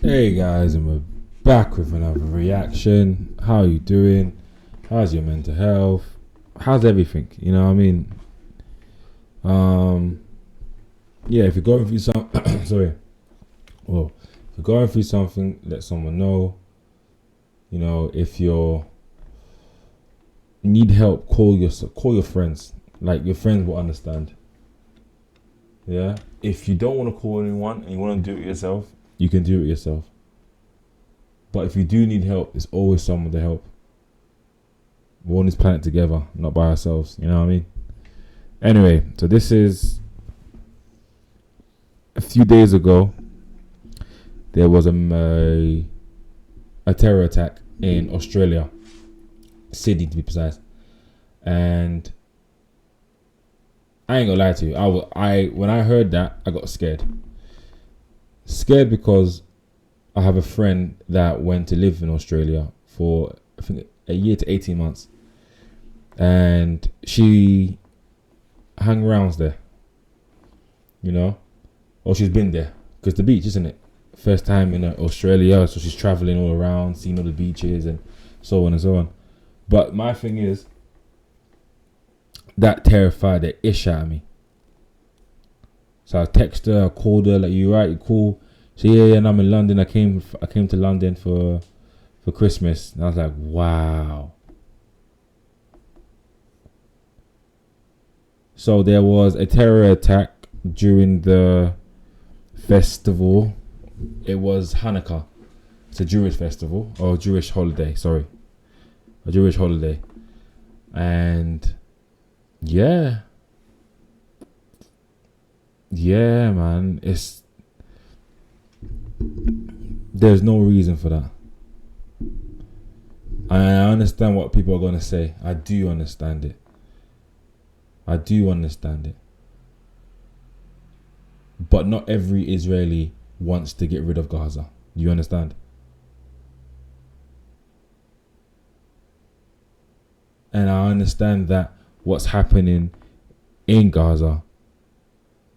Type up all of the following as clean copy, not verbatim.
Hey guys, and we're back with another reaction. How are you doing? How's your mental health? How's everything? You know what I mean? Yeah, if you're going through some sorry. Well, if you're going through something, let someone know. You know, if you're need help, call your friends. Like your friends will understand. Yeah. If you don't want to call anyone and you want to do it yourself, you can do it yourself. But if you do need help, there's always someone to help. We're on this planet together, not by ourselves. You know what I mean? Anyway, so this is a few days ago. There was a terror attack in Australia, Sydney to be precise, and I ain't gonna lie to you. When I heard that, I got scared. Scared because I have a friend that went to live in Australia for I think a year to 18 months, and she hung around there. You know, or she's been there because the beach, isn't it? First time in Australia, so she's traveling all around, seeing all the beaches and so on and so on. But my thing is, that terrified the ish out of me. So I texted her, I called her, like, you right, you cool? So yeah, and I'm in London. I came to London for Christmas. And I was like, wow. So there was a terror attack during the festival. It was Hanukkah. It's a Jewish festival, or Jewish holiday, sorry. A Jewish holiday. And yeah, man, there's no reason for that. I understand what people are going to say. I do understand it. But not every Israeli wants to get rid of Gaza. You understand? And I understand that what's happening in Gaza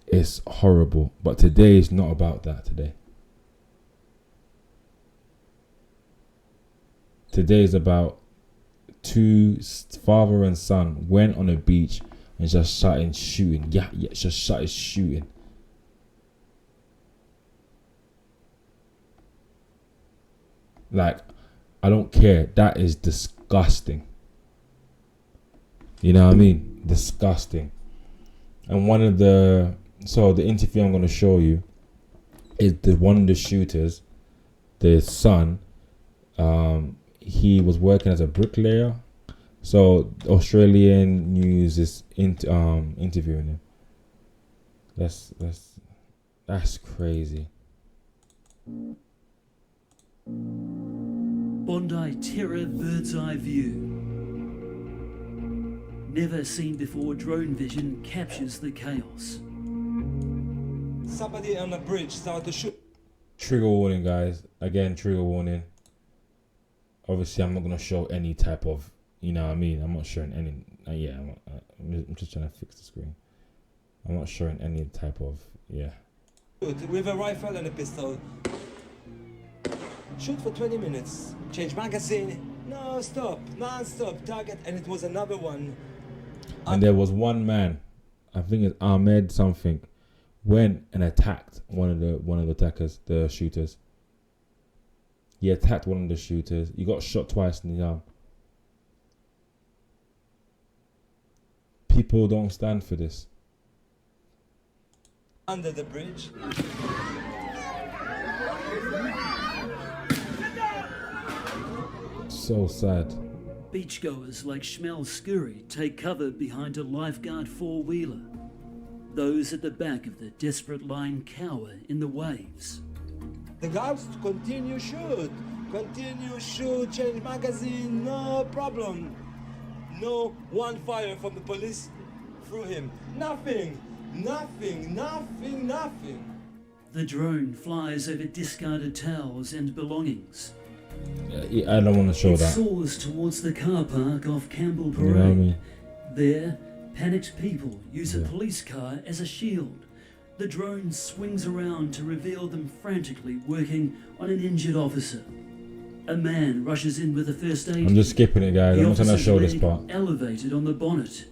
is horrible. But today is not about that today. Today is about two father and son went on a beach and just started shooting. Just started shooting. Like, I don't care. That is disgusting. You know what I mean? Disgusting. And the interview I'm going to show you is one of the shooters, the son. He was working as a bricklayer. So Australian news is interviewing him. That's crazy. Bondi Terror Bird's Eye View. Never seen before drone vision captures the chaos. Somebody on the bridge started to shoot. Trigger warning, guys. Again, trigger warning. Obviously, I'm not going to show any type of, you know what I mean? I'm not showing any, I'm just trying to fix the screen. I'm not showing any type of, With a rifle and a pistol. Shoot for 20 minutes. Change magazine. No, stop. Non-stop. Target. And it was another one. And there was one man, I think it's Ahmed something, went and attacked one of the attackers, the shooters. He attacked one of the shooters. He got shot twice in the arm. People don't stand for this. Under the bridge. So sad. Beachgoers like Shmel Skuri take cover behind a lifeguard four-wheeler. Those at the back of the desperate line cower in the waves. The guards continue shoot, change magazine, no problem. No one fire from the police through him. Nothing. The drone flies over discarded towels and belongings. I don't want to show it that. soars towards the car park off Campbell Parade. You know what I mean? There, panicked people use a police car as a shield. The drone swings around to reveal them frantically working on an injured officer. A man rushes in with a first aid. I'm just skipping it, guys. The I'm not trying to officer's show this leg part. elevated on the bonnet.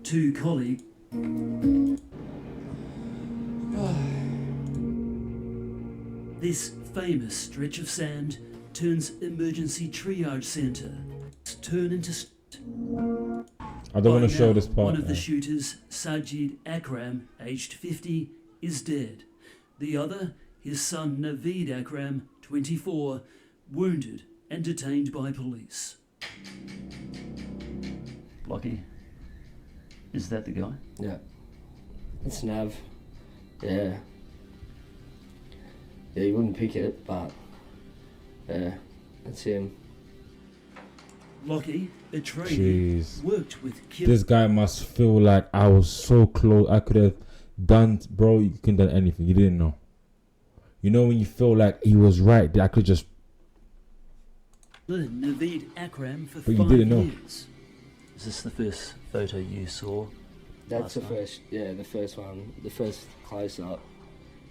Two colleagues. This famous stretch of sand turns emergency triage centre turn into. I don't want By to show now, this part. One of the yeah. shooters, Sajid Akram, aged 50, is dead. The other, his son Naveed Akram, 24, wounded and detained by police. Lockie, is that the guy? Yeah. It's Nav. Yeah. Yeah, you wouldn't pick it, but yeah, that's him. Lockie, a trainee, Jeez. worked with This guy must feel like I was so close. I could have done, bro. You couldn't done anything. You didn't know. You know when you feel like he was right. That I could just. Naveed Akram for But you 5 didn't know. years. Is this the first photo you saw? That's the Last night? first, yeah, the first one, the first close-up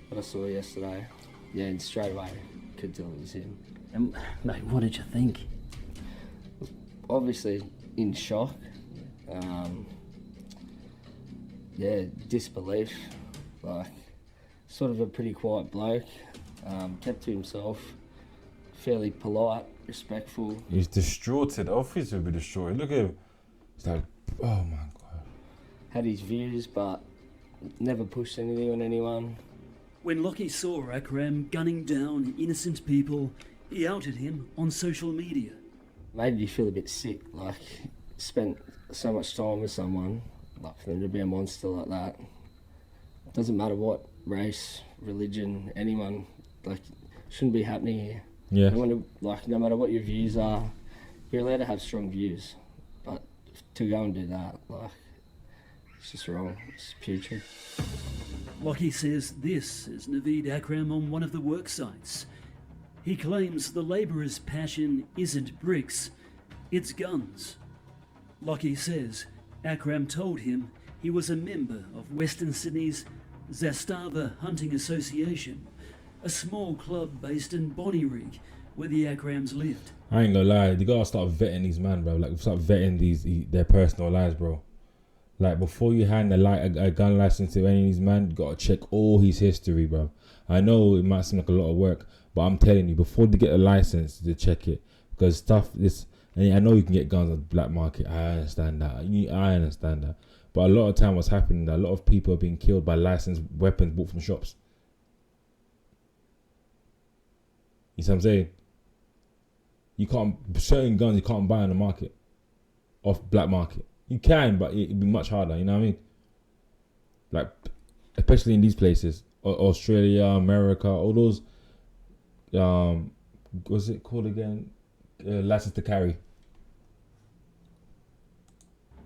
that I saw yesterday. Yeah, and straight away could tell it was him. And, mate, what did you think? Obviously in shock. Yeah, disbelief. Like, sort of a pretty quiet bloke. Kept to himself. Fairly polite, respectful. He's distraught. The office will be destroyed. Look at him. It's like, oh my god. Had his views, but never pushed anything on anyone. When Lockie saw Akram gunning down innocent people, he outed him on social media. Made you feel a bit sick, like spent so much time with someone, like for them to be a monster like that. Doesn't matter what race, religion, anyone, like shouldn't be happening here. Yeah. No matter what your views are, you're allowed to have strong views, but to go and do that, like, it's just wrong. It's putrid. Lockie says this is Naveed Akram on one of the work sites. He claims the labourer's passion isn't bricks, it's guns. Lockie says Akram told him he was a member of Western Sydney's Zastava Hunting Association, a small club based in Bonnyrigg, where the Akrams lived. I ain't gonna lie. You gotta start vetting these man, bro. Like start vetting their personal lives, bro. Like before you hand a gun license to any of these man, you gotta check all his history, bro. I know it might seem like a lot of work, but I'm telling you, before they get a license, to check it, because stuff is. And I know you can get guns on the black market. I understand that. I understand that. But a lot of time, what's happening? A lot of people are being killed by licensed weapons bought from shops. You see what I'm saying? You can't certain guns you can't buy on the market, off black market. You can, but it'd be much harder. You know what I mean? Like, especially in these places, Australia, America, all those. What's it called again? License to carry.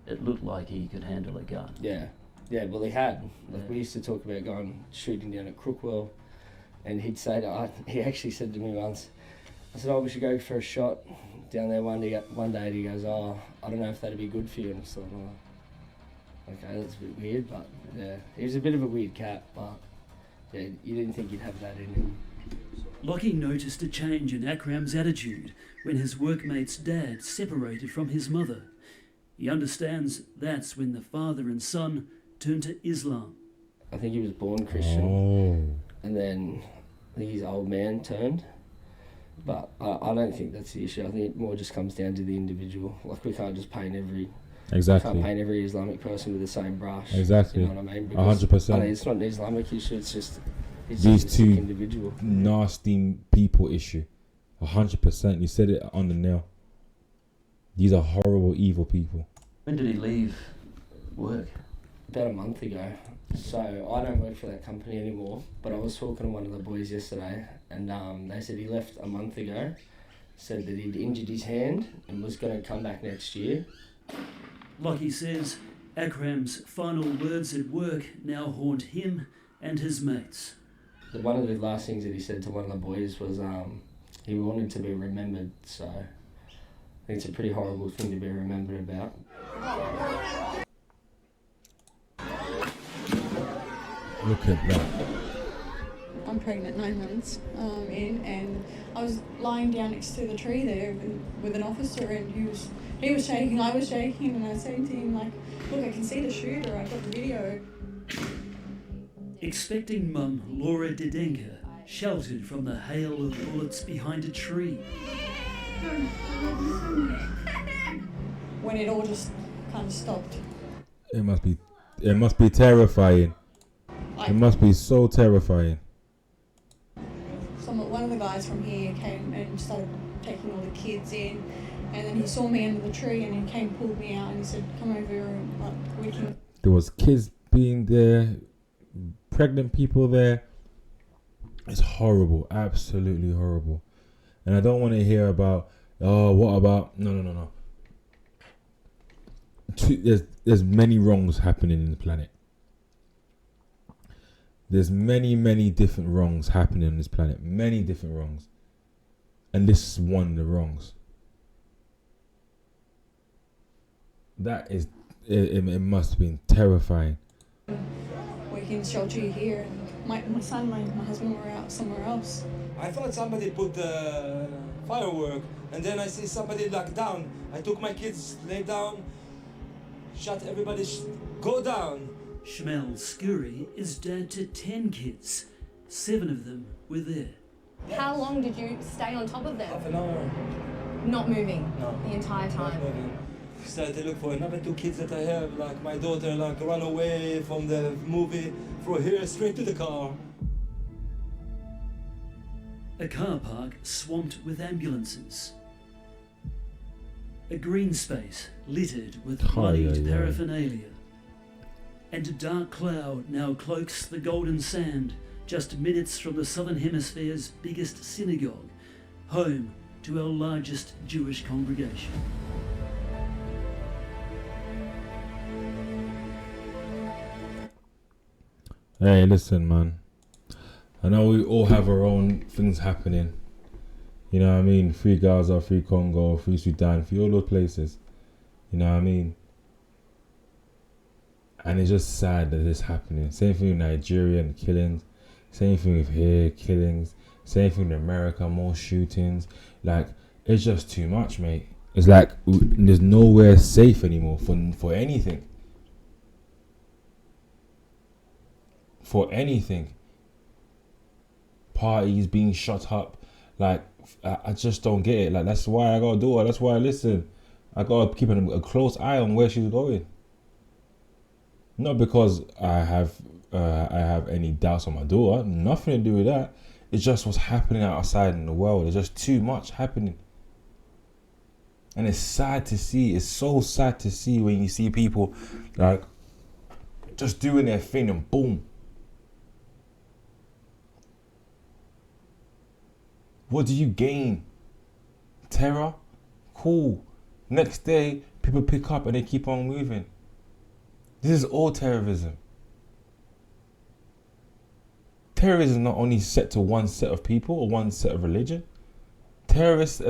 It looked like he could handle a gun. Yeah, well he had. Like we used to talk about going shooting down at Crookwell, and he'd say that he actually said to me once, I said, oh, we should go for a shot down there one day, and he goes, oh, I don't know if that'd be good for you. And I thought, oh, okay, that's a bit weird, but yeah, he was a bit of a weird cat, but yeah, you didn't think he'd have that in him. Lockie noticed a change in Akram's attitude when his workmate's dad separated from his mother. He understands that's when the father and son turned to Islam. I think he was born Christian, and then I think his old man turned. But I don't think that's the issue. I think it more just comes down to the individual. Like we can't just paint every every Islamic person with the same brush. Exactly. You know what I mean? Because 100%. I mean, it's not an Islamic issue. It's just These just a sick two individual. nasty people issue. 100%. You said it on the nail. These are horrible, evil people. When did he leave work? About a month ago. So I don't work for that company anymore, but I was talking to one of the boys yesterday, and they said he left a month ago, said that he'd injured his hand and was going to come back next year. Lockie says Akram's final words at work now haunt him and his mates. One of the last things that he said to one of the boys was he wanted to be remembered, so I think it's a pretty horrible thing to be remembered about. Look at that. I'm pregnant 9 months in, and I was lying down next to the tree there with an officer, and he was shaking, I was shaking, and I was saying to him, like, look, I can see the shooter, I got the video. Expecting mum Laura Didenka sheltered from the hail of bullets behind a tree. When it all just kind of stopped. It must be terrifying. It must be so terrifying. One of the guys from here came and started taking all the kids in, and then he saw me under the tree, and he came, pulled me out, and he said, come over here, and we can... There was kids being there, pregnant people there. It's horrible, absolutely horrible. And I don't want to hear about, oh, what about... No. There's many wrongs happening in the planet. There's many different wrongs happening on this planet. Many different wrongs. And this is one of the wrongs. That is... It must have been terrifying. We can shelter you here. And my son, my husband were out somewhere else. I thought somebody put the firework, and then I see somebody locked down. I took my kids, lay down, shut everybody, go down. Shmuel Skuri is dad to 10 kids. 7 of them were there. How long did you stay on top of them? Half an hour. Not moving No. the entire Not time? moving. Started to look for another 2 kids that I have, like my daughter, like run away from the movie, from here straight to the car. A car park swamped with ambulances. A green space littered with bloodied paraphernalia. And a dark cloud now cloaks the golden sand just minutes from the Southern Hemisphere's biggest synagogue, home to our largest Jewish congregation. Hey, listen, man. I know we all have our own things happening. You know what I mean? Free Gaza, free Congo, free Sudan, free all those places. You know what I mean? And it's just sad that this happening. Same thing with Nigeria and killings. Same thing with here, killings. Same thing with America, more shootings. Like, it's just too much, mate. It's like there's nowhere safe anymore for anything. For anything. Parties being shut up. Like, I just don't get it. Like, that's why I gotta do it. That's why I listen. I gotta keep a close eye on where she's going. Not because I have any doubts on my daughter. Nothing to do with that. It's just what's happening outside in the world. There's just too much happening. And it's sad to see. It's so sad to see when you see people like just doing their thing and boom. What do you gain? Terror? Cool. Next day, people pick up and they keep on moving. This is all terrorism. Terrorism is not only set to one set of people or one set of religion. Terrorist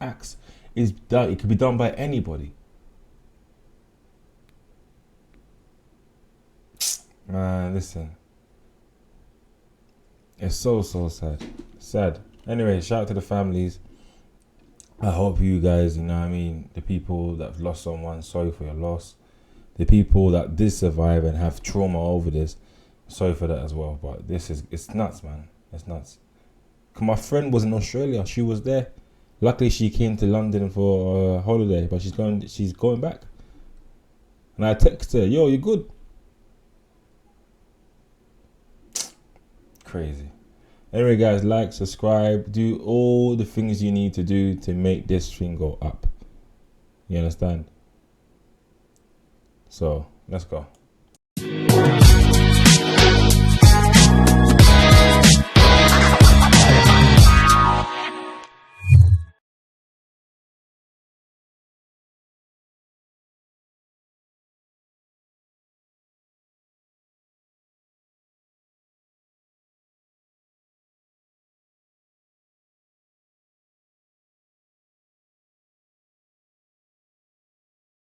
acts is done. It could be done by anybody. Man, listen. It's so sad. Sad. Anyway, shout out to the families. I hope you guys, you know what I mean, the people that have lost someone, sorry for your loss. The people that did survive and have trauma over this, sorry for that as well. But it's nuts, man. It's nuts. My friend was in Australia. She was there. Luckily, she came to London for a holiday, but she's going back. And I texted her, yo, you good? Crazy. Anyway, guys, like, subscribe, do all the things you need to do to make this thing go up. You understand? So, let's go.